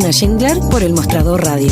Mirna Schindler por El Mostrador Radio.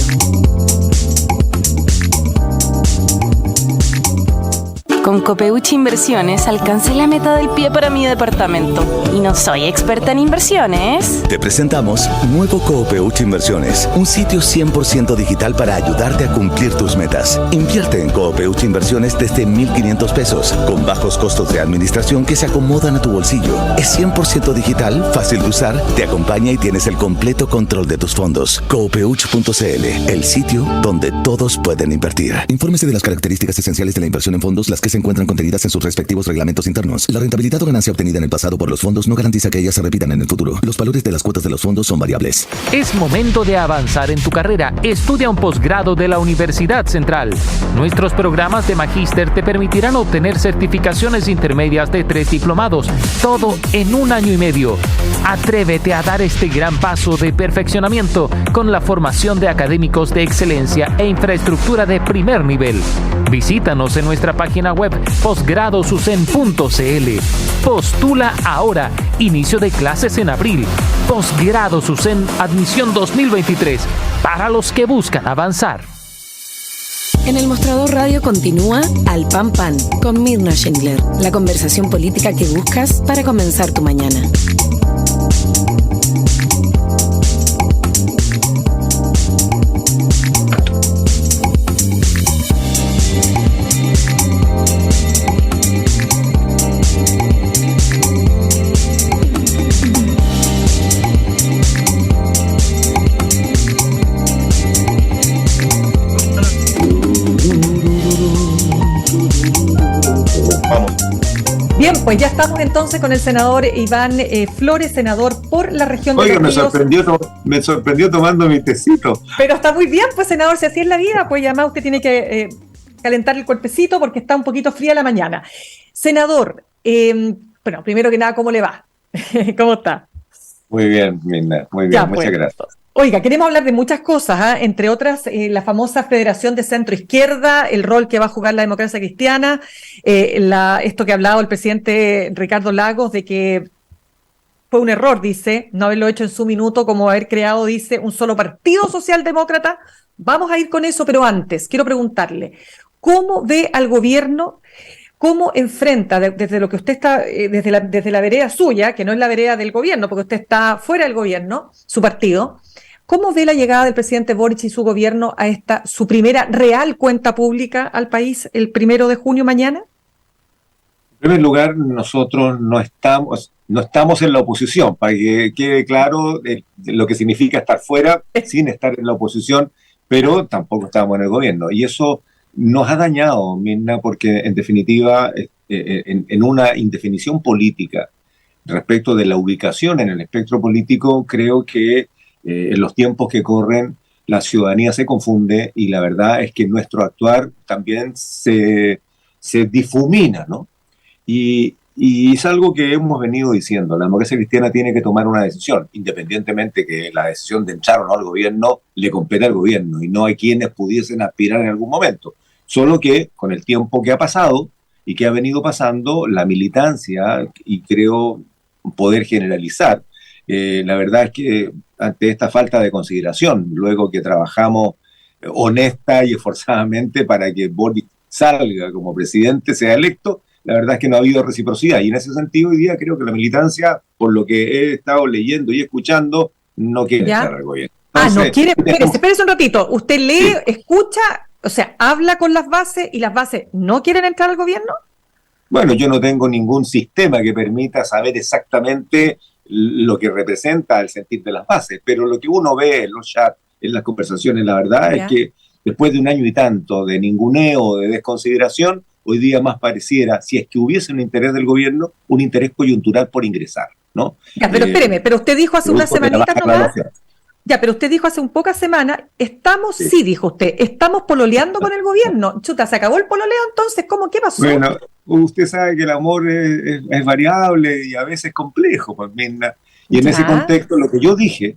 Con Copeuchi Inversiones alcancé la meta del pie para mi departamento. Y no soy experta en inversiones. Te presentamos Nuevo Copeuchi Inversiones, un sitio 100% digital para ayudarte a cumplir tus metas. Invierte en Copeuchi Inversiones desde 1,500 pesos, con bajos costos de administración que se acomodan a tu bolsillo. Es 100% digital, fácil de usar, te acompaña y tienes el completo control de tus fondos. Copeuchi.cl, el sitio donde todos pueden invertir. Infórmese de las características esenciales de la inversión en fondos, las que se encuentran contenidas en sus respectivos reglamentos internos. La rentabilidad o ganancia obtenida en el pasado por los fondos no garantiza que ellas se repitan en el futuro. Los valores de las cuotas de los fondos son variables. Es momento de avanzar en tu carrera. Estudia un posgrado de la Universidad Central. Nuestros programas de magíster te permitirán obtener certificaciones intermedias de 3 diplomados, todo en 1 año y medio. Atrévete a dar este gran paso de perfeccionamiento con la formación de académicos de excelencia e infraestructura de primer nivel. Visítanos en nuestra página web posgradosucen.cl. Postula ahora. Inicio de clases en abril. Posgrado Sucen, admisión 2023. Para los que buscan avanzar. En El Mostrador Radio continúa Al Pan Pan con Mirna Schindler. La conversación política que buscas para comenzar tu mañana. Bien, pues ya estamos entonces con el senador Iván Flores, senador por la región de Oiga, Los Ríos. me sorprendió tomando mi tecito. Pero está muy bien, pues senador, si así es la vida, pues además usted tiene que calentar el cuerpecito porque está un poquito fría la mañana. Senador, bueno, primero que nada, ¿cómo le va? ¿Cómo está? Muy bien, Mirna, muy bien, Ya, muchas pues. gracias. Oiga, queremos hablar de muchas cosas, entre otras la famosa Federación de Centro Izquierda, el rol que va a jugar la democracia cristiana, esto que ha hablado el presidente Ricardo Lagos de que fue un error, dice, no haberlo hecho en su minuto, como haber creado, dice, un solo partido socialdemócrata. Vamos a ir con eso, pero antes quiero preguntarle, ¿cómo ve al gobierno? ¿Cómo enfrenta, desde lo que usted está, desde la vereda suya, que no es la vereda del gobierno, porque usted está fuera del gobierno, su partido, cómo ve la llegada del presidente Boric y su gobierno a esta, su primera real cuenta pública al país el 1 de junio mañana? En primer lugar, nosotros no estamos en la oposición, para que quede claro lo que significa estar fuera sin estar en la oposición, pero tampoco estamos en el gobierno. Y eso nos ha dañado, Mirna, porque en definitiva, en una indefinición política respecto de la ubicación en el espectro político, creo que en los tiempos que corren la ciudadanía se confunde y la verdad es que nuestro actuar también se difumina, ¿no? Y es algo que hemos venido diciendo, la democracia cristiana tiene que tomar una decisión, independientemente que la decisión de entrar o no al gobierno le compete al gobierno y no hay quienes pudiesen aspirar en algún momento. Solo que con el tiempo que ha pasado y que ha venido pasando, la militancia, y creo poder generalizar, la verdad es que ante esta falta de consideración, luego que trabajamos honesta y esforzadamente para que Boric salga como presidente, sea electo, la verdad es que no ha habido reciprocidad. Y en ese sentido, hoy día creo que la militancia, por lo que he estado leyendo y escuchando, no quiere entrar al gobierno. Entonces, no quiere, espérese un ratito, usted lee, sí, escucha, o sea, habla con las bases y las bases no quieren entrar al gobierno. Bueno, yo no tengo ningún sistema que permita saber exactamente lo que representa el sentir de las bases, pero lo que uno ve en los chats, en las conversaciones, la verdad es que después de un año y tanto de ninguneo, de desconsideración, hoy día más pareciera, si es que hubiese un interés del gobierno, un interés coyuntural por ingresar, ¿no? Ya, pero espéreme, pero usted dijo hace una semanita nomás. Ya, pero usted dijo hace un pocas semanas, sí, dijo usted, estamos pololeando con el gobierno. Chuta, ¿se acabó el pololeo entonces? ¿Cómo? ¿Qué pasó? Bueno, usted sabe que el amor es variable y a veces complejo, pues, Mirna. Y en ese contexto lo que yo dije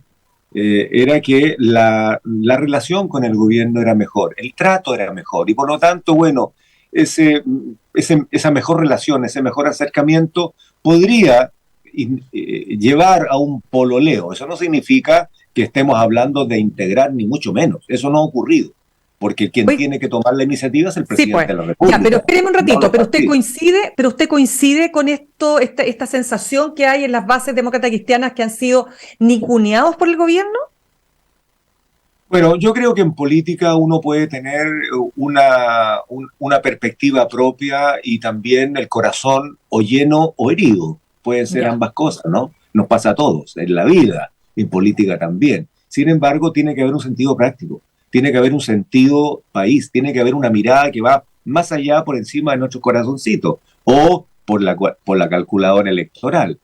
era que la relación con el gobierno era mejor, el trato era mejor y por lo tanto, bueno, esa mejor relación, ese mejor acercamiento podría llevar a un pololeo. Eso no significa que estemos hablando de integrar, ni mucho menos. Eso no ha ocurrido, porque quien tiene que tomar la iniciativa es el presidente de la República. Ya, pero espéreme un ratito, no pero usted coincide con esta sensación que hay en las bases demócratas cristianas que han sido ninguneados por el gobierno. Bueno, yo creo que en política uno puede tener una perspectiva propia y también el corazón o lleno o herido. Pueden ser ambas cosas, ¿no? Nos pasa a todos, en la vida, en política también. Sin embargo, tiene que haber un sentido práctico, tiene que haber un sentido país, tiene que haber una mirada que va más allá, por encima de nuestro corazoncito o por la calculadora electoral.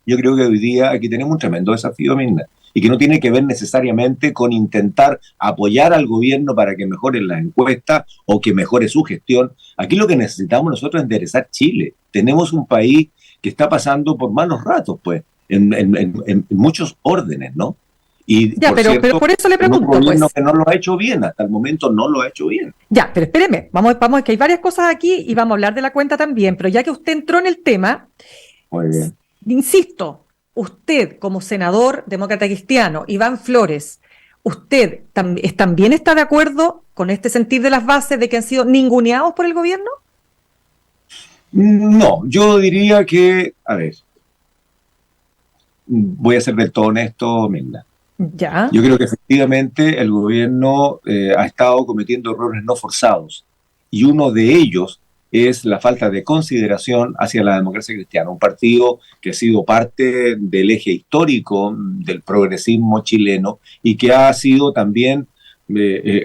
Yo creo que hoy día aquí tenemos un tremendo desafío, Mirna, y que no tiene que ver necesariamente con intentar apoyar al gobierno para que mejore las encuestas o que mejore su gestión. Aquí lo que necesitamos nosotros es enderezar Chile. Tenemos un país que está pasando por malos ratos, pues, en muchos órdenes, ¿no? Y ya, pero por eso le pregunto, un gobierno que no lo ha hecho bien, hasta el momento no lo ha hecho bien. Ya, pero espéreme, vamos, que hay varias cosas aquí y vamos a hablar de la cuenta también, pero ya que usted entró en el tema, muy bien. Insisto, usted como senador demócrata cristiano, Iván Flores, ¿usted también está de acuerdo con este sentir de las bases de que han sido ninguneados por el gobierno? No, yo diría que, a ver, voy a ser del todo honesto, Mirna. Ya. Yo creo que efectivamente el gobierno ha estado cometiendo errores no forzados y uno de ellos es la falta de consideración hacia la democracia cristiana, un partido que ha sido parte del eje histórico del progresismo chileno y que ha sido también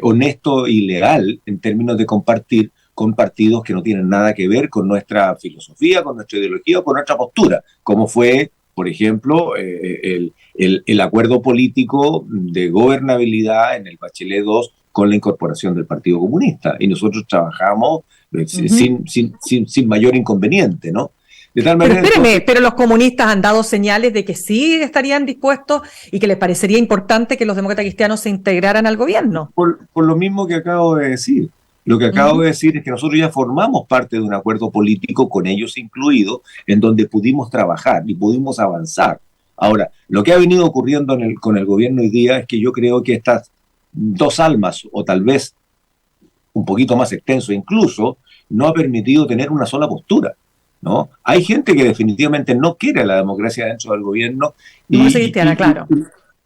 honesto y leal en términos de compartir con partidos que no tienen nada que ver con nuestra filosofía, con nuestra ideología o con nuestra postura, como fue, por ejemplo, el acuerdo político de gobernabilidad en el Bachelet II con la incorporación del Partido Comunista. Y nosotros trabajamos sin mayor inconveniente, ¿no? De tal manera, pero espéreme, pero los comunistas han dado señales de que sí estarían dispuestos y que les parecería importante que los demócratas cristianos se integraran al gobierno. Por lo mismo que acabo de decir. Lo que acabo de decir es que nosotros ya formamos parte de un acuerdo político, con ellos incluidos, en donde pudimos trabajar y pudimos avanzar. Ahora, lo que ha venido ocurriendo con el gobierno hoy día es que yo creo que estas dos almas, o tal vez un poquito más extenso incluso, no ha permitido tener una sola postura, ¿no? Hay gente que definitivamente no quiere la democracia dentro del gobierno. Claro.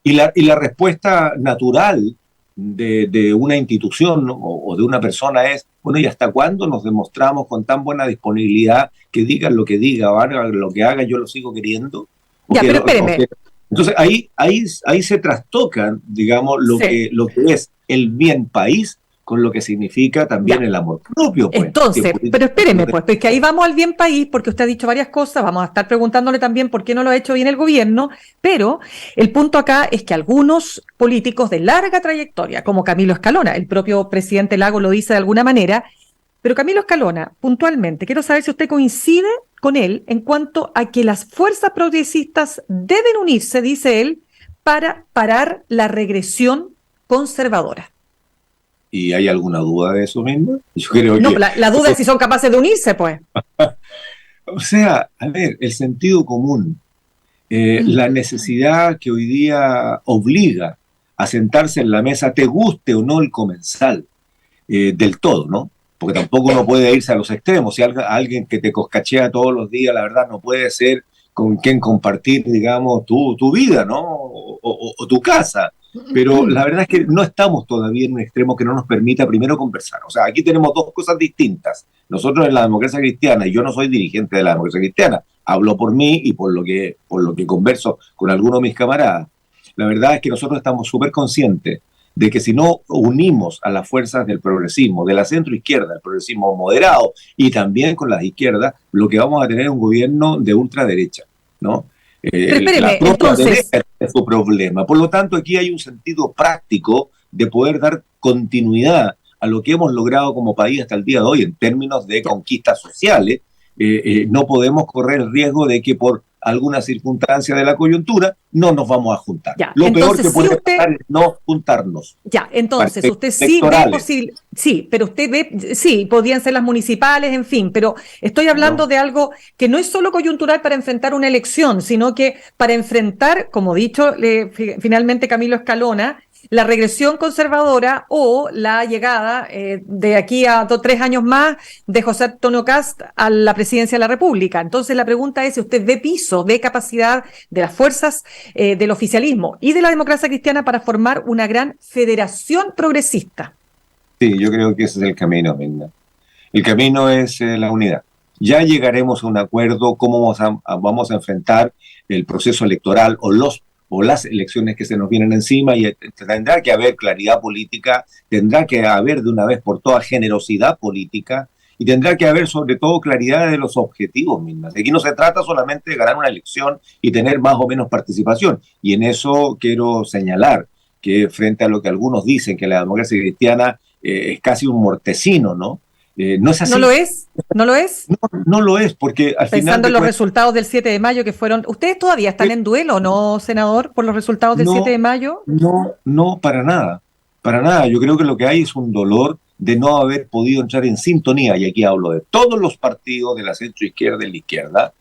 Y la respuesta natural de una institución, ¿no? o de una persona es, bueno, ¿y hasta cuándo nos demostramos con tan buena disponibilidad que digan lo que diga o hagan lo que haga, yo lo sigo queriendo? Ya, pero espéreme. Entonces ahí se trastocan, digamos, lo que es el bien país con lo que significa también el amor propio. Pues. Entonces, pero espéreme, pues que ahí vamos al bien país, porque usted ha dicho varias cosas, vamos a estar preguntándole también por qué no lo ha hecho bien el gobierno, pero el punto acá es que algunos políticos de larga trayectoria, como Camilo Escalona, el propio presidente Lagos lo dice de alguna manera, pero Camilo Escalona, puntualmente, quiero saber si usted coincide con él en cuanto a que las fuerzas progresistas deben unirse, dice él, para parar la regresión conservadora. ¿Y hay alguna duda de eso mismo? Yo creo no, la duda es si son capaces de unirse, pues. O sea, a ver, el sentido común, la necesidad que hoy día obliga a sentarse en la mesa, te guste o no el comensal, del todo, ¿no? Porque tampoco uno puede irse a los extremos. Si alguien que te coscachea todos los días, la verdad, no puede ser con quien compartir, digamos, tu vida, ¿no? O tu casa. Pero la verdad es que no estamos todavía en un extremo que no nos permita primero conversar. O sea, aquí tenemos dos cosas distintas. Nosotros en la democracia cristiana, y yo no soy dirigente de la democracia cristiana, hablo por mí y por lo que converso con algunos de mis camaradas. La verdad es que nosotros estamos súper conscientes de que si no unimos a las fuerzas del progresismo, de la centroizquierda, el progresismo moderado y también con las izquierdas, lo que vamos a tener es un gobierno de ultraderecha, ¿no? La propia derecha es su problema. Por lo tanto, aquí hay un sentido práctico de poder dar continuidad a lo que hemos logrado como país hasta el día de hoy en términos de conquistas sociales. No podemos correr el riesgo de que por alguna circunstancia de la coyuntura, no nos vamos a juntar. Ya, Lo entonces, peor que puede usted, pasar es no juntarnos. ya, entonces, Para usted sí ve electorales. posible, sí, pero usted ve, sí, podrían ser las municipales, en fin, pero estoy hablando No. de algo que no es solo coyuntural para enfrentar una elección, sino que para enfrentar, como dicho finalmente Camilo Escalona, la regresión conservadora o la llegada de aquí a 3 años más de José Antonio Kast a la presidencia de la República. Entonces la pregunta es si usted ve piso, ve capacidad de las fuerzas del oficialismo y de la democracia cristiana para formar una gran federación progresista. Sí, yo creo que ese es el camino, Mirna. El camino es la unidad. Ya llegaremos a un acuerdo cómo vamos a enfrentar el proceso electoral o las elecciones que se nos vienen encima, y tendrá que haber claridad política, tendrá que haber de una vez por todas generosidad política, y tendrá que haber sobre todo claridad de los objetivos mismos. Aquí no se trata solamente de ganar una elección y tener más o menos participación, y en eso quiero señalar que frente a lo que algunos dicen, que la democracia cristiana es casi un mortecino, ¿no? No es así. ¿No lo es? ¿No lo es? No lo es, porque al final... Pensando en los resultados del 7 de mayo que fueron... ¿Ustedes todavía están en duelo, no, senador, por los resultados del 7 de mayo? No, para nada. Para nada. Yo creo que lo que hay es un dolor de no haber podido entrar en sintonía, y aquí hablo de todos los partidos de la centroizquierda y la izquierda,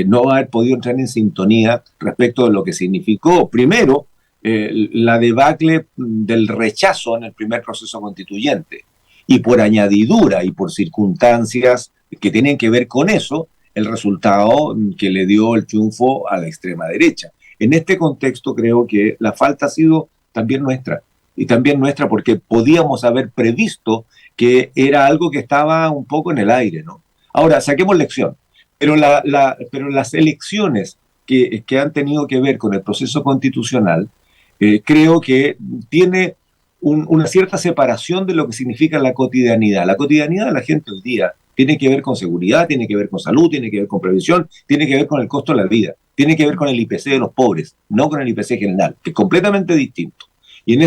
no haber podido entrar en sintonía respecto de lo que significó, primero, la debacle del rechazo en el primer proceso constituyente. Y por añadidura y por circunstancias que tienen que ver con eso, el resultado que le dio el triunfo a la extrema derecha. En este contexto creo que la falta ha sido también nuestra, y también nuestra porque podíamos haber previsto que era algo que estaba un poco en el aire, ¿no? Ahora, saquemos lección, pero las elecciones que han tenido que ver con el proceso constitucional, creo que tiene una cierta separación de lo que significa la cotidianidad. La cotidianidad de la gente hoy día tiene que ver con seguridad, tiene que ver con salud, tiene que ver con previsión, tiene que ver con el costo de la vida, tiene que ver con el IPC de los pobres, no con el IPC general, que es completamente distinto. Y en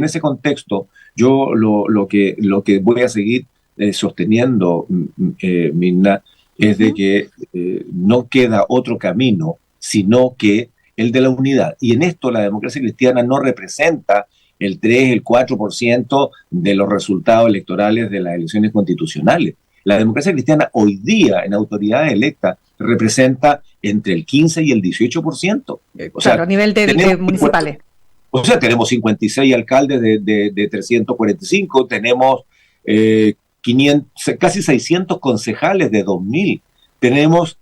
ese contexto, yo lo que voy a seguir sosteniendo, Mirna, es de que no queda otro camino sino que el de la unidad. Y en esto la democracia cristiana no representa el 3, el 4% de los resultados electorales de las elecciones constitucionales. La democracia cristiana hoy día en autoridades electas representa entre el 15 y el 18%. O sea, claro, a nivel de municipales. O sea, tenemos 56 alcaldes de 345, tenemos casi 600 concejales de 2.000. Teníamos,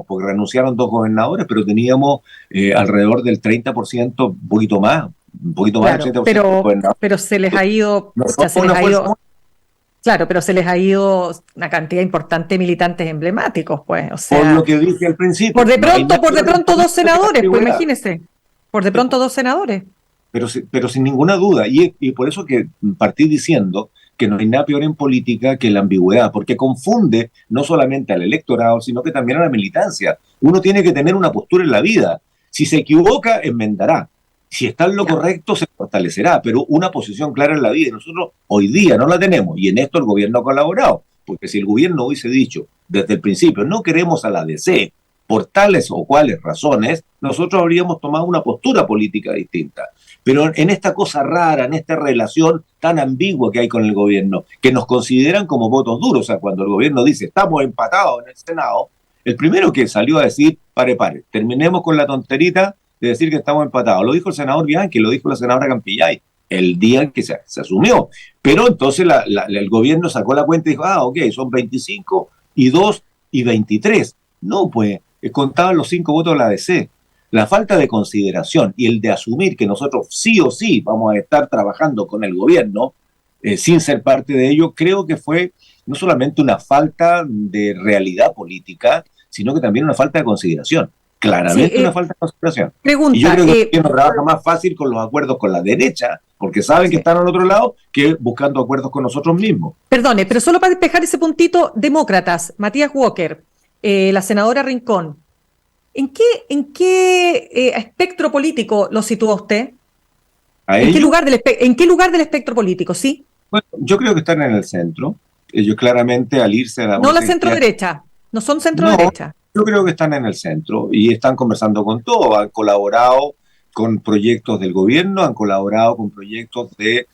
porque renunciaron 2 gobernadores, pero teníamos alrededor del 30%, un poquito más claro, del 30%. Pero se les ha ido, claro, pero se les ha ido una cantidad importante de militantes emblemáticos, pues, o sea. Por lo que dije al principio. Por de pronto 2 senadores, pues imagínese. Por de pronto 2 senadores. Pero sin ninguna duda, y por eso que partí diciendo que no hay nada peor en política que la ambigüedad, porque confunde no solamente al electorado, sino que también a la militancia. Uno tiene que tener una postura en la vida. Si se equivoca, enmendará. Si está en lo correcto, se fortalecerá, pero una posición clara en la vida. Y nosotros hoy día no la tenemos, y en esto el gobierno ha colaborado, porque si el gobierno hubiese dicho desde el principio, no queremos a la DC, por tales o cuales razones, nosotros habríamos tomado una postura política distinta. Pero en esta cosa rara, en esta relación tan ambigua que hay con el gobierno, que nos consideran como votos duros, o sea, cuando el gobierno dice, estamos empatados en el Senado, el primero que salió a decir, pare, terminemos con la tonterita de decir que estamos empatados. Lo dijo el senador Bianchi, lo dijo la senadora Campillay, el día en que se asumió. Pero entonces el gobierno sacó la cuenta y dijo, ok, son 25 y 2 y 23. No, pues, contaban los 5 votos de la DC. La falta de consideración y el de asumir que nosotros sí o sí vamos a estar trabajando con el gobierno sin ser parte de ello, creo que fue no solamente una falta de realidad política, sino que también una falta de consideración. Claramente una falta de consideración. Pregunta, y yo creo que el gobierno trabaja más fácil con los acuerdos con la derecha, porque saben que están al otro lado, que buscando acuerdos con nosotros mismos. Perdone, pero solo para despejar ese puntito, demócratas, Matías Walker, la senadora Rincón, ¿En qué espectro político lo sitúa usted? ¿En qué lugar del espectro político, sí? Bueno, yo creo que están en el centro. Ellos claramente al irse a la... No la centro-derecha, no son centro-derecha. Yo creo que están en el centro y están conversando con todo. Han colaborado con proyectos del gobierno, han colaborado con proyectos de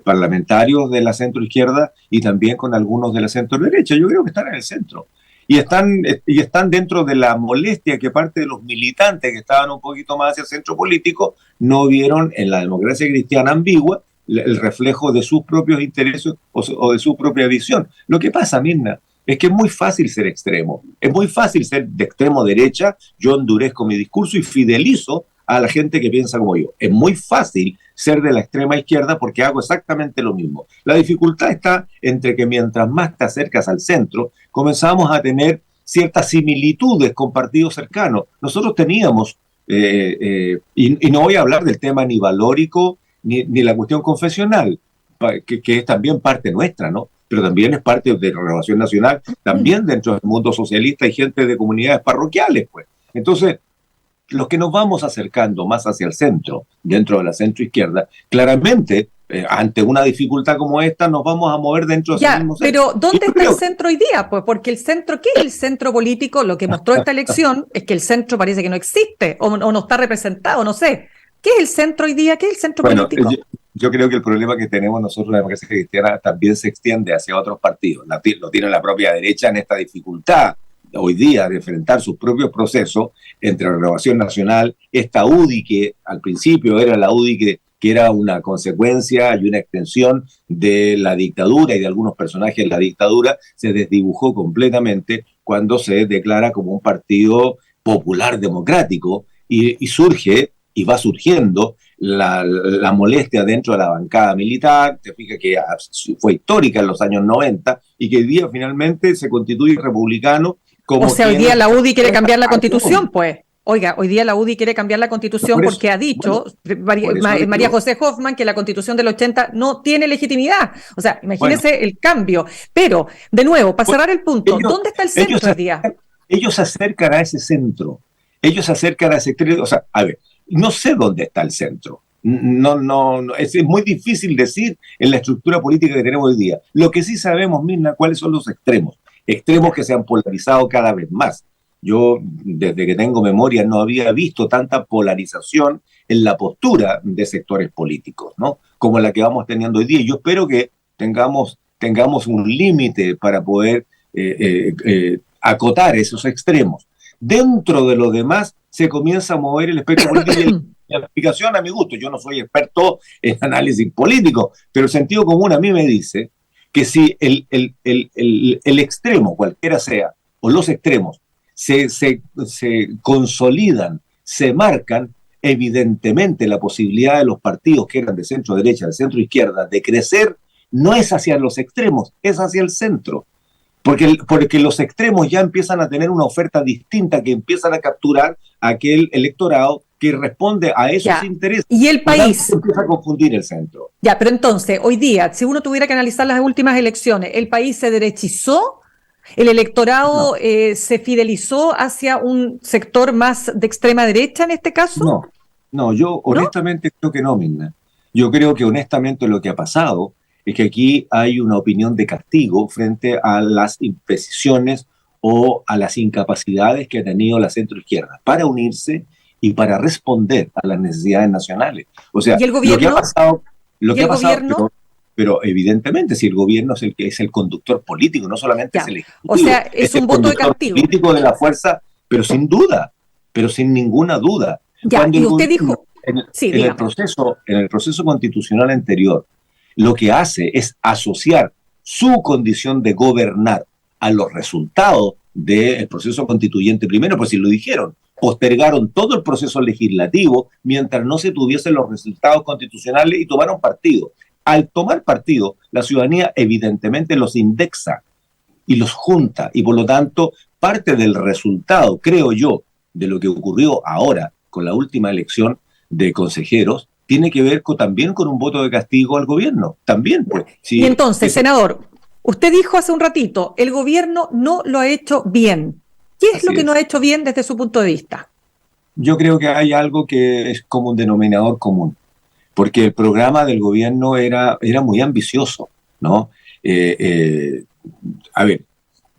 parlamentarios de la centro izquierda y también con algunos de la centro derecha. Yo creo que están en el centro. Y están dentro de la molestia que parte de los militantes que estaban un poquito más hacia el centro político no vieron en la democracia cristiana ambigua el reflejo de sus propios intereses o de su propia visión. Lo que pasa, Mirna, es que es muy fácil ser extremo. Es muy fácil ser de extremo derecha. Yo endurezco mi discurso y fidelizo a la gente que piensa como yo. Es muy fácil ser de la extrema izquierda porque hago exactamente lo mismo. La dificultad está entre que mientras más te acercas al centro, comenzamos a tener ciertas similitudes con partidos cercanos. Nosotros teníamos, y no voy a hablar del tema ni valórico ni la cuestión confesional, que es también parte nuestra, ¿no? Pero también es parte de la Renovación Nacional, también dentro del mundo socialista hay gente de comunidades parroquiales, pues. Entonces, los que nos vamos acercando más hacia el centro, dentro de la centroizquierda, claramente, ante una dificultad como esta, nos vamos a mover dentro de ese mismo centro. Pero ¿dónde está el centro hoy día? Pues porque el centro, ¿qué es el centro político? Lo que mostró esta elección es que el centro parece que no existe o no está representado, no sé. ¿Qué es el centro hoy día? ¿Qué es el centro político? Yo creo que el problema que tenemos nosotros, la democracia cristiana, también se extiende hacia otros partidos. Lo tiene la propia derecha en esta dificultad hoy día de enfrentar sus propios procesos entre la Renovación Nacional, esta UDI que al principio era la UDI que era una consecuencia y una extensión de la dictadura y de algunos personajes de la dictadura, se desdibujó completamente cuando se declara como un partido popular democrático y surge y va surgiendo la molestia dentro de la bancada militar. Te fijas que fue histórica en los años 90 y que hoy día finalmente se constituye republicano. O sea, hoy día la UDI quiere cambiar la Constitución, pues. Oiga, hoy día la UDI quiere cambiar la Constitución porque ha dicho María José Hoffman que la Constitución del 80 no tiene legitimidad. O sea, imagínese el cambio. Pero, de nuevo, para cerrar el punto, ¿dónde está el centro hoy día? Ellos se acercan a ese centro. Ellos se acercan a ese centro. O sea, a ver, no sé dónde está el centro. No, es muy difícil decir en la estructura política que tenemos hoy día. Lo que sí sabemos, Mirna, cuáles son los extremos que se han polarizado cada vez más. Yo, desde que tengo memoria, no había visto tanta polarización en la postura de sectores políticos, ¿no? Como la que vamos teniendo hoy día. Yo espero que tengamos un límite para poder acotar esos extremos. Dentro de lo demás, se comienza a mover el espectro político y la explicación a mi gusto. Yo no soy experto en análisis político, pero el sentido común a mí me dice que si el extremo, cualquiera sea, o los extremos, se consolidan, se marcan, evidentemente la posibilidad de los partidos que eran de centro derecha, de centro izquierda, de crecer, no es hacia los extremos, es hacia el centro. Porque los extremos ya empiezan a tener una oferta distinta, que empiezan a capturar aquel electorado que responde a esos intereses. Y el país empieza a confundir el centro. Ya, pero entonces, hoy día, si uno tuviera que analizar las últimas elecciones, ¿el país se derechizó? ¿El electorado se fidelizó hacia un sector más de extrema derecha en este caso? No, yo honestamente creo que no, Mirna. Yo creo que honestamente lo que ha pasado es que aquí hay una opinión de castigo frente a las imprecisiones o a las incapacidades que ha tenido la centroizquierda para unirse y para responder a las necesidades nacionales. O sea, ¿y el gobierno? Lo que ha pasado, pero evidentemente si el gobierno es el que es el conductor político, no solamente es el ejecutivo. O sea, es un voto de castigo. Político de la fuerza, pero sin duda, pero sin ninguna duda. Ya, y usted dijo... En el proceso constitucional anterior, lo que hace es asociar su condición de gobernar a los resultados del proceso constituyente primero, pues si lo dijeron, postergaron todo el proceso legislativo mientras no se tuviesen los resultados constitucionales y tomaron partido. Al tomar partido, la ciudadanía evidentemente los indexa y los junta, y por lo tanto parte del resultado, creo yo, de lo que ocurrió ahora con la última elección de consejeros, tiene que ver también con un voto de castigo al gobierno, también. Pues, y entonces, senador, usted dijo hace un ratito, el gobierno no lo ha hecho bien. ¿Qué es lo que no ha hecho bien desde su punto de vista? Yo creo que hay algo que es como un denominador común, porque el programa del gobierno era muy ambicioso, ¿no? A ver,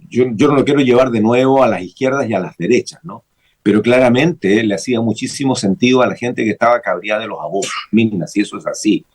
yo no lo quiero llevar de nuevo a las izquierdas y a las derechas, ¿no? Pero claramente le hacía muchísimo sentido a la gente que estaba cabreada de los abusos. Miren, si eso es así.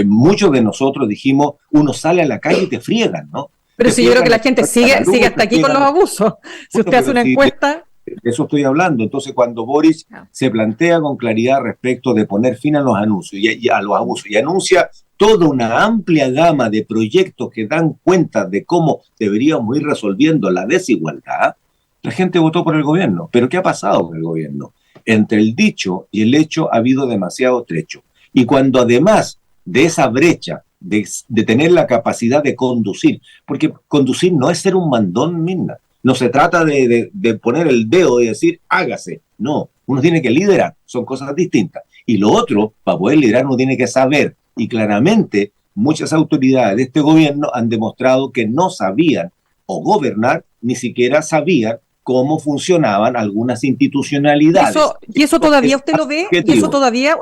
Muchos de nosotros dijimos, uno sale a la calle y te friegan, ¿no? Pero si yo creo que la gente sigue hasta aquí con los abusos. Si usted hace una encuesta... De eso estoy hablando. Entonces, cuando Boric se plantea con claridad respecto de poner fin a los anuncios y a los abusos y anuncia toda una amplia gama de proyectos que dan cuenta de cómo deberíamos ir resolviendo la desigualdad, la gente votó por el gobierno. ¿Pero qué ha pasado con el gobierno? Entre el dicho y el hecho ha habido demasiado trecho. Y cuando además de esa brecha, de tener la capacidad de conducir, porque conducir no es ser un mandón, Mirna. No se trata de poner el dedo y decir, hágase. No, uno tiene que liderar, son cosas distintas. Y lo otro, para poder liderar uno tiene que saber. Y claramente muchas autoridades de este gobierno han demostrado que no sabían o gobernar, ni siquiera sabían cómo funcionaban algunas institucionalidades. ¿Y eso todavía usted lo ve? ¿Y eso todavía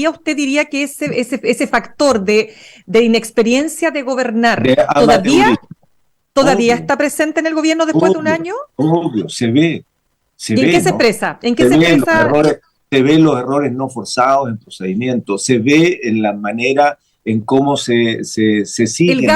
usted diría que ese factor de inexperiencia de gobernar ¿Todavía está presente en el gobierno después de un año? Obvio, se ve. ¿Y en qué se expresa? ¿En qué se expresa? Se ven los errores no forzados en procedimientos, se ve en la manera en cómo se sigue.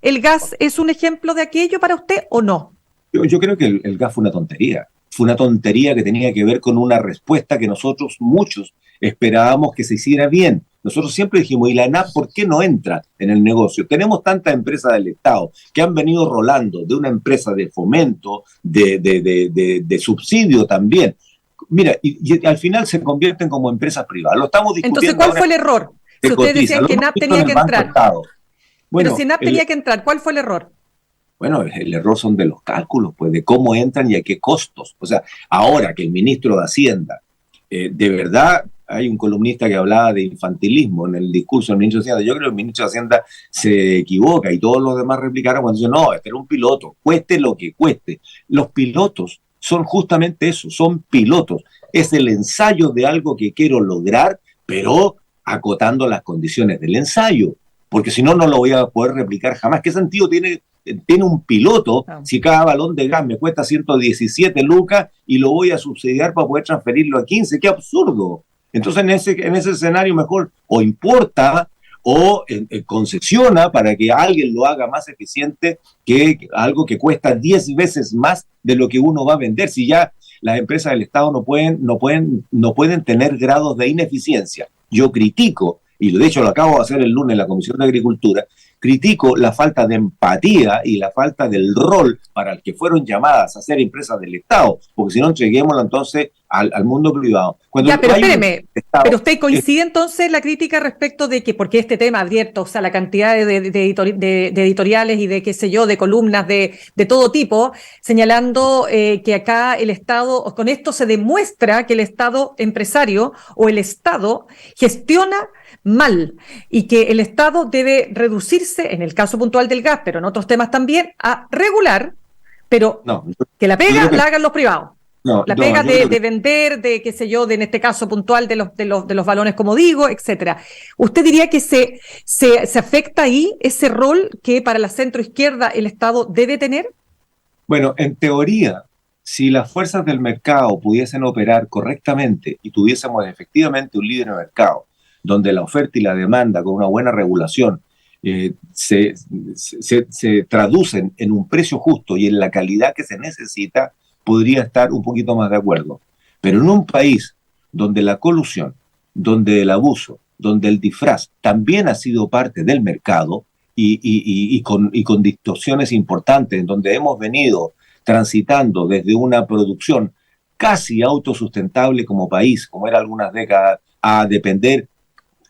¿El gas es un ejemplo de aquello para usted o no? Yo creo que el gas fue una tontería. Fue una tontería que tenía que ver con una respuesta que nosotros, muchos, esperábamos que se hiciera bien. Nosotros siempre dijimos, ¿y la ANAP por qué no entra en el negocio? Tenemos tantas empresas del Estado que han venido rolando de una empresa de fomento, de subsidio también. Mira, y al final se convierten como empresas privadas. Lo estamos discutiendo. Entonces, ¿cuál fue el error? Si ustedes decían que NAP tenía que entrar. Bueno, pero si NAP tenía que entrar, ¿cuál fue el error? Bueno, el error son de los cálculos, pues, de cómo entran y a qué costos. O sea, ahora que el ministro de Hacienda, de verdad, hay un columnista que hablaba de infantilismo en el discurso del ministro de Hacienda. Yo creo que el ministro de Hacienda se equivoca y todos los demás replicaron cuando dicen, no, este era un piloto, cueste lo que cueste. Los pilotos son justamente eso, son pilotos. Es el ensayo de algo que quiero lograr, pero acotando las condiciones del ensayo, porque si no, no lo voy a poder replicar jamás. ¿Qué sentido tiene un piloto si cada balón de gas me cuesta 117 lucas y lo voy a subsidiar para poder transferirlo a 15? ¡Qué absurdo! Entonces, en ese escenario mejor o importa o concesiona para que alguien lo haga más eficiente que algo que cuesta 10 veces más de lo que uno va a vender. Si ya las empresas del Estado no pueden tener grados de ineficiencia. Yo critico, y de hecho lo acabo de hacer el lunes en la Comisión de Agricultura, critico la falta de empatía y la falta del rol para el que fueron llamadas a ser empresas del Estado, porque si no, entreguémoslo entonces al mundo privado. Pero espéreme, pero usted coincide entonces en la crítica respecto de que, porque este tema abierto, o sea, la cantidad de editoriales y de qué sé yo, de columnas de todo tipo, señalando que acá el Estado, con esto se demuestra que el Estado empresario o el Estado gestiona mal y que el Estado debe reducirse, en el caso puntual del gas, pero en otros temas también, a regular, pero que la pega la hagan los privados. La pega de vender, de qué sé yo, en este caso puntual de los balones, como digo, etcétera. ¿Usted diría que se afecta ahí ese rol que para la centroizquierda el Estado debe tener? Bueno, en teoría, si las fuerzas del mercado pudiesen operar correctamente y tuviésemos efectivamente un líder de mercado, donde la oferta y la demanda con una buena regulación se traducen en un precio justo y en la calidad que se necesita, podría estar un poquito más de acuerdo. Pero en un país donde la colusión, donde el abuso, donde el disfraz también ha sido parte del mercado y con distorsiones importantes, en donde hemos venido transitando desde una producción casi autosustentable como país, como era algunas décadas, a depender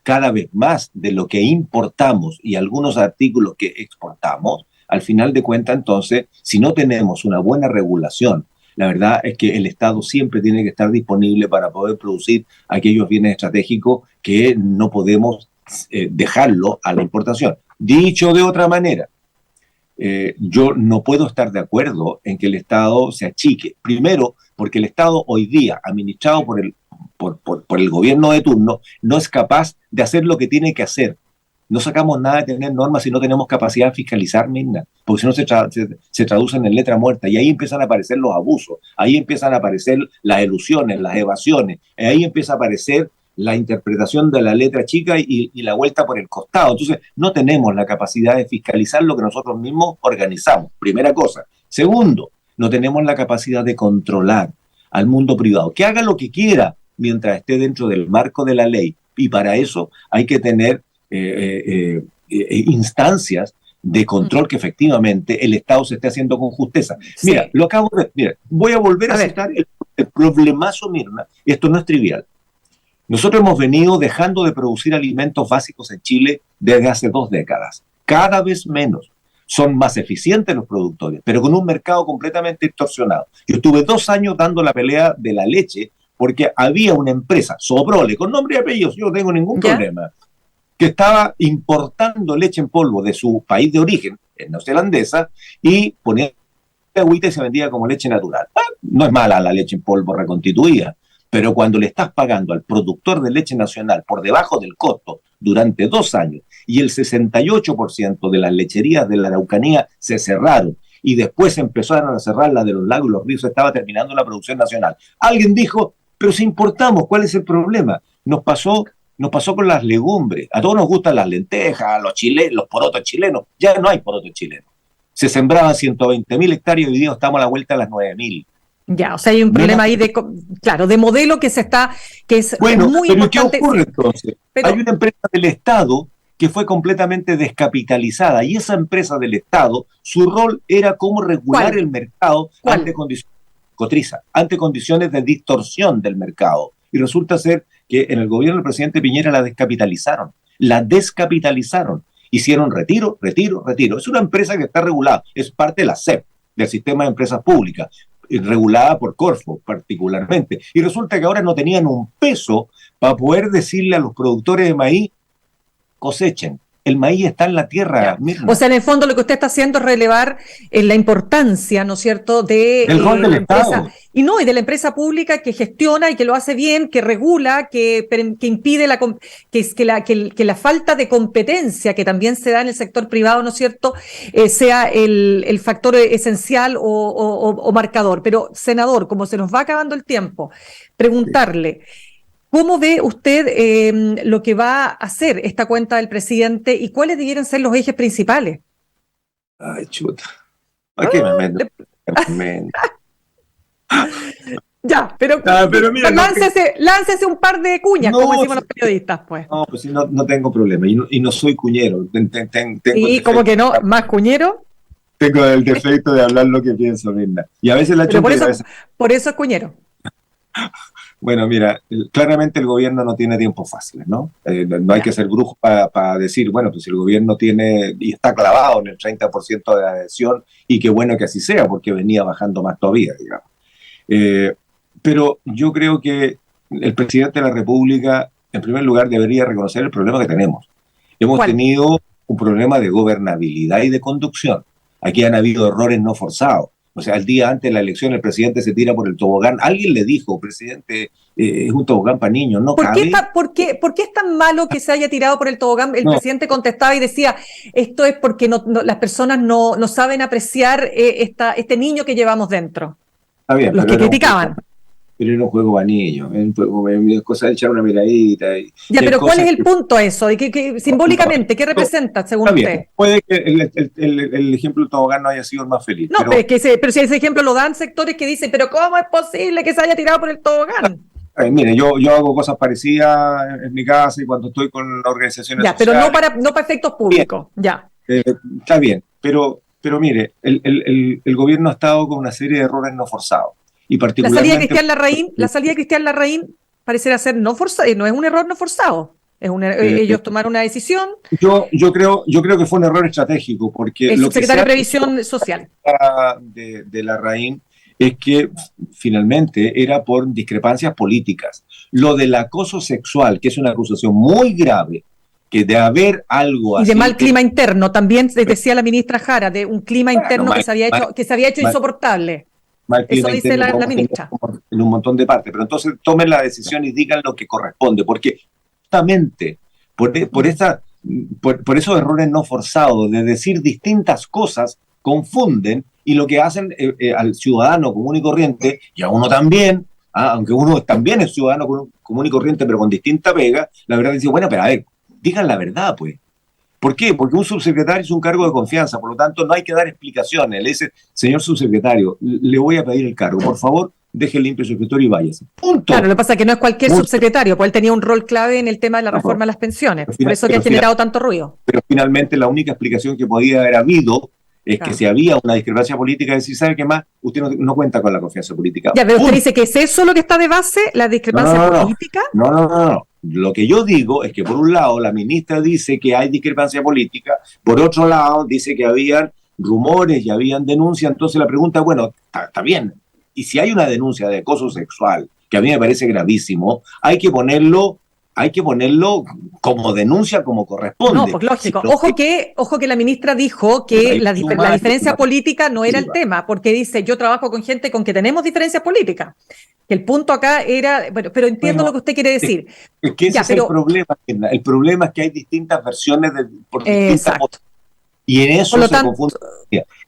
cada vez más de lo que importamos y algunos artículos que exportamos, al final de cuentas, entonces, si no tenemos una buena regulación, la verdad es que el Estado siempre tiene que estar disponible para poder producir aquellos bienes estratégicos que no podemos dejarlo a la importación. Dicho de otra manera, yo no puedo estar de acuerdo en que el Estado se achique. Primero, porque el Estado hoy día, administrado por el gobierno de turno, no es capaz de hacer lo que tiene que hacer. no sacamos nada de tener normas si no tenemos capacidad de fiscalizar, Mirna, porque si no se traducen en letra muerta, y ahí empiezan a aparecer los abusos, ahí empiezan a aparecer las elusiones, las evasiones, ahí empieza a aparecer la interpretación de la letra chica y la vuelta por el costado. Entonces, no tenemos la capacidad de fiscalizar lo que nosotros mismos organizamos, primera cosa. Segundo, no tenemos la capacidad de controlar al mundo privado, que haga lo que quiera mientras esté dentro del marco de la ley, y para eso hay que tener instancias de control que efectivamente el Estado se esté haciendo con justeza. Sí. Mira, voy a volver a citar el problemazo, Mirna, y esto no es trivial. Nosotros hemos venido dejando de producir alimentos básicos en Chile desde hace 2 décadas. Cada vez menos. Son más eficientes los productores, pero con un mercado completamente distorsionado. Yo estuve 2 años dando la pelea de la leche porque había una empresa, Soprole, con nombre y apellidos, yo no tengo ningún problema, que estaba importando leche en polvo de su país de origen, neozelandesa, y ponía agüita y se vendía como leche natural. No es mala la leche en polvo reconstituida, pero cuando le estás pagando al productor de leche nacional por debajo del costo durante 2 años, y el 68% de las lecherías de la Araucanía se cerraron, y después empezaron a cerrar la de los lagos y los ríos, estaba terminando la producción nacional. Alguien dijo, pero si importamos, ¿cuál es el problema? Nos pasó con las legumbres. A todos nos gustan las lentejas, los porotos chilenos. Ya no hay porotos chilenos. Se sembraban 120.000 hectáreas y hoy día estamos a la vuelta de las 9.000. Ya, o sea, hay un problema ahí de modelo que es muy importante. ¿Qué ocurre entonces? Hay una empresa del Estado que fue completamente descapitalizada, y esa empresa del Estado, su rol era cómo regular el mercado ante condiciones de distorsión del mercado. Y resulta ser que en el gobierno del presidente Piñera la descapitalizaron. Hicieron retiro. Es una empresa que está regulada, es parte de la SEP, del sistema de empresas públicas, regulada por Corfo particularmente. Y resulta que ahora no tenían un peso para poder decirle a los productores de maíz, cosechen. El maíz está en la tierra. O sea, en el fondo lo que usted está haciendo es relevar la importancia, ¿no es cierto?, del rol del Estado. Y de la empresa pública que gestiona y que lo hace bien, que regula, que impide que la falta de competencia que también se da en el sector privado, ¿no es cierto?, sea el factor esencial o marcador. Pero, senador, como se nos va acabando el tiempo, preguntarle, ¿cómo ve usted lo que va a hacer esta cuenta del presidente y cuáles debieran ser los ejes principales? Ay, chuta. ¿A qué me meto? Ya, pero mira, láncese un par de cuñas, como decimos los periodistas, pues. No, pues sí, no tengo problema. Y no soy cuñero. ¿Y como que no? ¿Más cuñero? Tengo el defecto de hablar lo que pienso, Mirna. Y a veces por eso es cuñero. Bueno, mira, claramente el gobierno no tiene tiempos fáciles, ¿no? No hay que ser brujo para decir, bueno, pues si el gobierno tiene y está clavado en el 30% de adhesión, y qué bueno que así sea, porque venía bajando más todavía, digamos. Pero yo creo que el presidente de la República, en primer lugar, debería reconocer el problema que tenemos. Hemos tenido un problema de gobernabilidad y de conducción. Aquí han habido errores no forzados. O sea, el día antes de la elección el presidente se tira por el tobogán. Alguien le dijo, presidente, es un tobogán para niños, no cabe. ¿Por qué es tan malo que se haya tirado por el tobogán? El presidente contestaba y decía, esto es porque las personas no saben apreciar este niño que llevamos dentro. Está bien, los que criticaban. Pero era un juego para niños, es cosa de echar una miradita. Pero ¿cuál es el punto a eso? ¿Y simbólicamente, qué representa, según usted? Puede que el ejemplo del tobogán no haya sido el más feliz. No, pero si ese ejemplo lo dan sectores que dicen, pero ¿cómo es posible que se haya tirado por el tobogán? Mire, yo hago cosas parecidas en mi casa y cuando estoy con organizaciones sociales. Pero no para efectos públicos. Está bien, pero mire, el gobierno ha estado con una serie de errores no forzados. Y particularmente, la salida de Cristian Larraín pareciera ser no forzada, no es un error no forzado. Ellos tomaron una decisión. Yo creo que fue un error estratégico, porque el subsecretario de Previsión Social de Larraín es que finalmente era por discrepancias políticas. Lo del acoso sexual, que es una acusación muy grave, que de haber algo así. Y de mal clima interno, también decía la ministra Jara, de un clima interno que se había hecho insoportable. Eso dice la ministra. En un montón de partes, pero entonces tomen la decisión y digan lo que corresponde, porque justamente por esta por esos errores no forzados, de decir distintas cosas, confunden y lo que hacen al ciudadano común y corriente, y a uno también, aunque uno también es ciudadano común y corriente, pero con distinta pega, la verdad dice, bueno, pero a ver, digan la verdad, pues. ¿Por qué? Porque un subsecretario es un cargo de confianza, por lo tanto no hay que dar explicaciones. Le dice, señor subsecretario, le voy a pedir el cargo, por favor, deje limpio su escritorio y váyase. Punto. Claro, lo que pasa es que no es cualquier subsecretario, pues él tenía un rol clave en el tema de la reforma de las pensiones, por eso que ha generado tanto ruido. Pero finalmente la única explicación que podía haber habido es que si había una discrepancia política, decir, ¿sabe qué más? Usted no cuenta con la confianza política. Ya, pero usted dice que es eso lo que está de base, la discrepancia política. No. Lo que yo digo es que por un lado la ministra dice que hay discrepancia política, por otro lado dice que habían rumores y habían denuncias, entonces la pregunta, bueno, está bien, y si hay una denuncia de acoso sexual, que a mí me parece gravísimo, hay que ponerlo como denuncia, como corresponde. No, pues lógico. Ojo que la ministra dijo que la diferencia política no era el tema, porque dice, yo trabajo con gente con que tenemos diferencias políticas. Que el punto acá era, bueno, pero entiendo lo que usted quiere decir. Es que ese es el problema. El problema es que hay distintas versiones por distintas voces. Y en eso se confunde.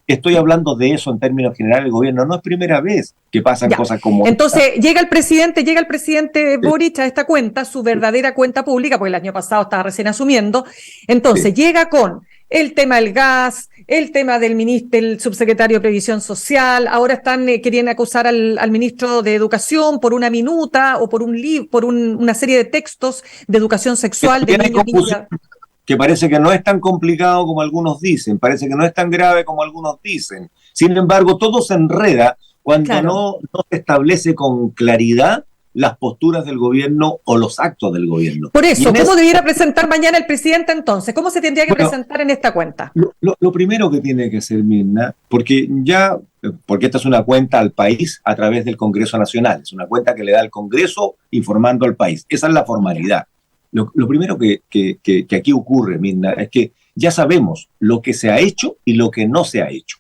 Estoy hablando de eso en términos generales del gobierno. No es primera vez que pasan cosas como entonces, llega el presidente Boric a esta cuenta, su verdadera cuenta pública, porque el año pasado estaba recién asumiendo. Entonces, llega con el tema del gas, el tema del subsecretario de Previsión Social, ahora querían acusar al ministro de Educación por una minuta o por una serie de textos de educación sexual de niños. Que parece que no es tan complicado como algunos dicen, parece que no es tan grave como algunos dicen. Sin embargo, todo se enreda cuando no se establece con claridad las posturas del gobierno o los actos del gobierno. Por eso, ¿cómo debiera presentar mañana el presidente entonces? ¿Cómo se tendría que presentar en esta cuenta? Lo primero que tiene que hacer Mirna, porque esta es una cuenta al país a través del Congreso Nacional, es una cuenta que le da al Congreso informando al país. Esa es la formalidad. Lo primero que aquí ocurre, Mirna, es que ya sabemos lo que se ha hecho y lo que no se ha hecho.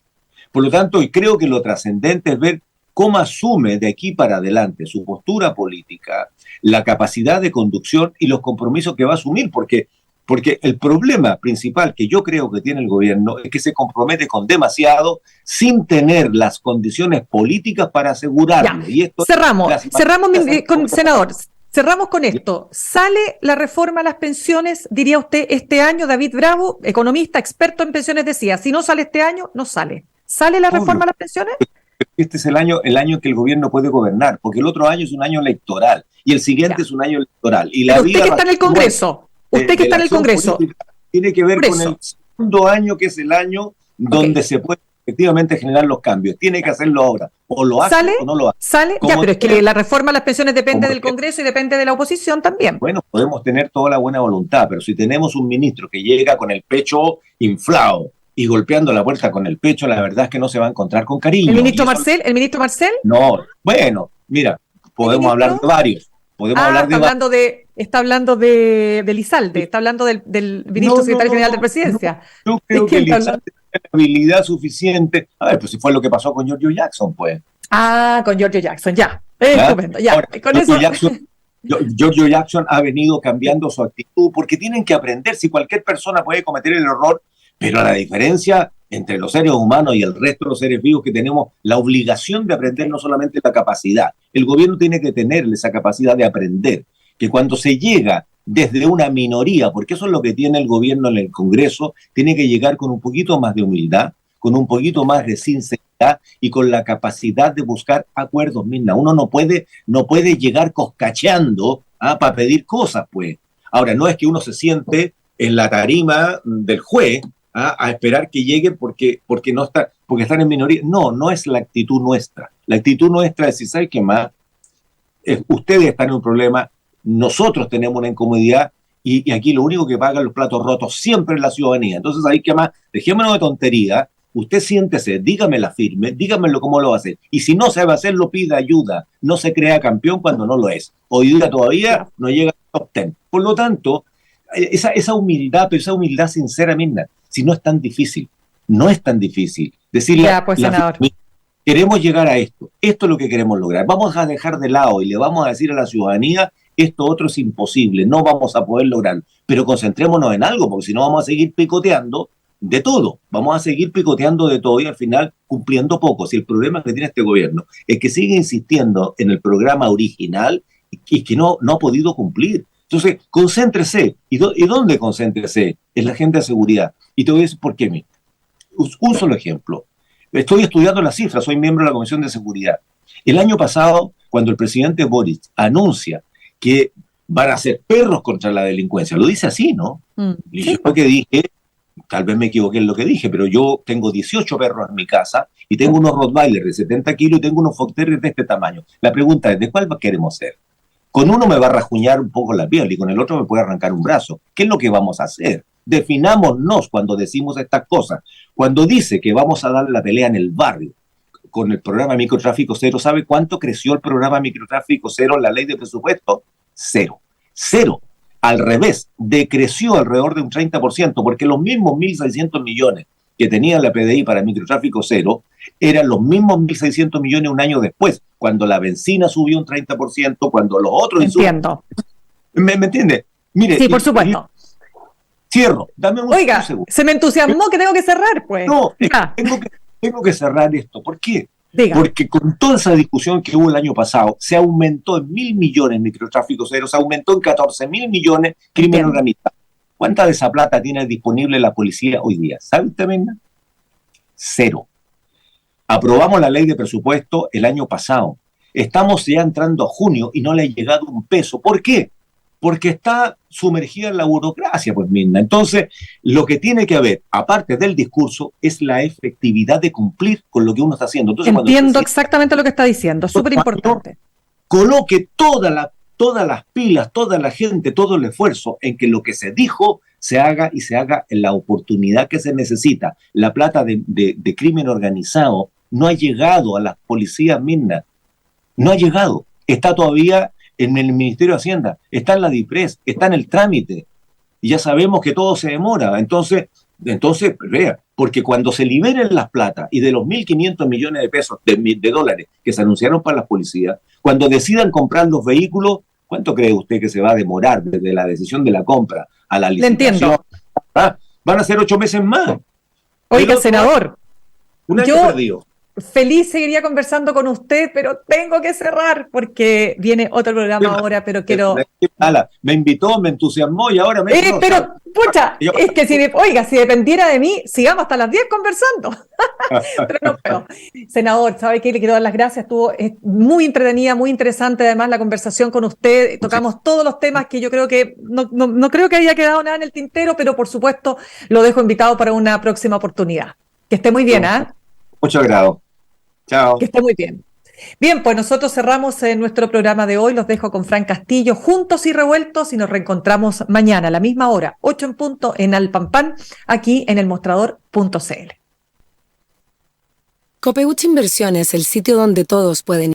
Por lo tanto, y creo que lo trascendente es ver cómo asume de aquí para adelante su postura política, la capacidad de conducción y los compromisos que va a asumir, porque el problema principal que yo creo que tiene el gobierno es que se compromete con demasiado sin tener las condiciones políticas para asegurarlo. Y esto cerramos senador. Cerramos con esto. ¿Sale la reforma a las pensiones, diría usted, este año? David Bravo, economista, experto en pensiones, decía, si no sale este año, no sale. ¿Sale la reforma a las pensiones? Este es el año en que el gobierno puede gobernar, porque el otro año es un año electoral y el siguiente es un año electoral. Y pero usted que está en el Congreso, tiene que ver con el segundo año, que es el año donde se puede efectivamente generar los cambios. Tiene que hacerlo ahora. O lo hace o no lo hace. ¿Sale? Ya, pero es que la reforma a las pensiones depende del Congreso y depende de la oposición también. Bueno, podemos tener toda la buena voluntad, pero si tenemos un ministro que llega con el pecho inflado y golpeando la puerta con el pecho, la verdad es que no se va a encontrar con cariño. ¿El ministro Marcel? No, bueno, mira, podemos hablar de varios. Está hablando de Elizalde, está hablando del ministro secretario general de Presidencia. Yo creo que Elizalde tiene habilidad suficiente. A ver, pues si fue lo que pasó con Giorgio Jackson, pues. Con Giorgio Jackson, ya. Estupendo, ya. Ahora, Giorgio Jackson ha venido cambiando su actitud porque tienen que aprender. Si cualquier persona puede cometer el error, pero la diferencia entre los seres humanos y el resto de los seres vivos que tenemos la obligación de aprender, no solamente la capacidad. El gobierno tiene que tener esa capacidad de aprender, que cuando se llega desde una minoría, porque eso es lo que tiene el gobierno en el Congreso, tiene que llegar con un poquito más de humildad, con un poquito más de sinceridad y con la capacidad de buscar acuerdos, Mirna. Uno no puede llegar coscacheando para pedir cosas, pues. Ahora, no es que uno se siente en la tarima del juez a esperar que lleguen porque están en minoría. No es la actitud nuestra. La actitud nuestra es decir, ¿sabes qué más? Ustedes están en un problema, nosotros tenemos una incomodidad y aquí lo único que pagan los platos rotos siempre es la ciudadanía. Entonces, ¿sabes qué más? Dejémonos de tontería. Usted siéntese, dígamela firme, dígamelo cómo lo va a hacer. Y si no sabe hacerlo, pida ayuda. No se crea campeón cuando no lo es. Hoy día todavía no llega al top 10. Por lo tanto, esa humildad, pero esa humildad sincera, Mirna, si no es tan difícil, no es tan difícil. Decirle, senador, queremos llegar a esto es lo que queremos lograr. Vamos a dejar de lado y le vamos a decir a la ciudadanía, esto otro es imposible, no vamos a poder lograrlo. pero concentrémonos en algo, porque si no vamos a seguir picoteando de todo, vamos a seguir picoteando de todo y al final cumpliendo poco. Si el problema que tiene este gobierno es que sigue insistiendo en el programa original y que no ha podido cumplir. Entonces, concéntrese. ¿Y dónde concéntrese? En la agenda de seguridad. Y te voy a decir por qué. Un solo ejemplo. Estoy estudiando las cifras, soy miembro de la Comisión de Seguridad. El año pasado, cuando el presidente Boric anuncia que van a ser perros contra la delincuencia, lo dice así, ¿no? Y yo lo que dije, tal vez me equivoqué en lo que dije, pero yo tengo 18 perros en mi casa y tengo unos Rottweiler de 70 kilos y tengo unos Fox Terrier de este tamaño. La pregunta es, ¿de cuál queremos ser? Con uno me va a rajuñar un poco la piel y con el otro me puede arrancar un brazo. ¿Qué es lo que vamos a hacer? Definámonos cuando decimos estas cosas. Cuando dice que vamos a dar la pelea en el barrio con el programa Microtráfico Cero, ¿sabe cuánto creció el programa Microtráfico Cero en la ley de presupuesto? Cero. Al revés, decreció alrededor de un 30%, porque los mismos 1.600 millones que tenía la PDI para Microtráfico Cero eran los mismos 1.600 millones un año después, cuando la benzina subió un 30%, cuando los otros Entiendo. ¿Me entiende? Mire, sí, por supuesto. Cierro, dame un segundo. Se me entusiasmó que tengo que cerrar, pues. No, tengo que cerrar esto. ¿Por qué? Diga. Porque con toda esa discusión que hubo el año pasado, se aumentó en 1.000 millones Microtráfico Cero, se aumentó en 14.000 millones crimen organizado. ¿Cuánta de esa plata tiene disponible la policía hoy día? ¿Sabe usted, Mena? Cero. Aprobamos la ley de presupuesto el año pasado. Estamos ya entrando a junio y no le ha llegado un peso. ¿Por qué? Porque está sumergida en la burocracia, pues, Mirna. Entonces, lo que tiene que haber, aparte del discurso, es la efectividad de cumplir con lo que uno está haciendo. Entonces, entiendo exactamente lo que está diciendo, súper importante. Coloque todas las pilas, toda la gente, todo el esfuerzo en que lo que se dijo se haga y se haga en la oportunidad que se necesita. La plata de crimen organizado no ha llegado a las policías, Mirna. No ha llegado. Está todavía en el Ministerio de Hacienda, está en la DIPRES, está en el trámite. Y ya sabemos que todo se demora. Entonces, vea, porque cuando se liberen las plata y de los 1.500 millones de pesos, de dólares que se anunciaron para las policías, cuando decidan comprar los vehículos, ¿cuánto cree usted que se va a demorar desde la decisión de la compra a la licitación? Le entiendo. Van a ser 8 meses más. Oiga, senador, un año perdido. Feliz seguiría conversando con usted, pero tengo que cerrar porque viene otro programa ahora, pero quiero... Me invitó, me entusiasmó y ahora me... pero, pucha, es que si dependiera de mí, sigamos hasta las 10 conversando. Pero no puedo. Senador, ¿sabe qué? Le quiero dar las gracias. Estuvo muy entretenida, muy interesante además la conversación con usted. Tocamos todos los temas que yo creo que... No creo que haya quedado nada en el tintero, pero por supuesto lo dejo invitado para una próxima oportunidad. Que esté muy bien, ¿ah? Muchas gracias. Chao. Que esté muy bien. Bien, pues nosotros cerramos nuestro programa de hoy. Los dejo con Fran Castillo, juntos y revueltos, y nos reencontramos mañana a la misma hora, 8 en punto, en Alpampan, aquí en elmostrador.cl. Copeuch Inversiones, el sitio donde todos pueden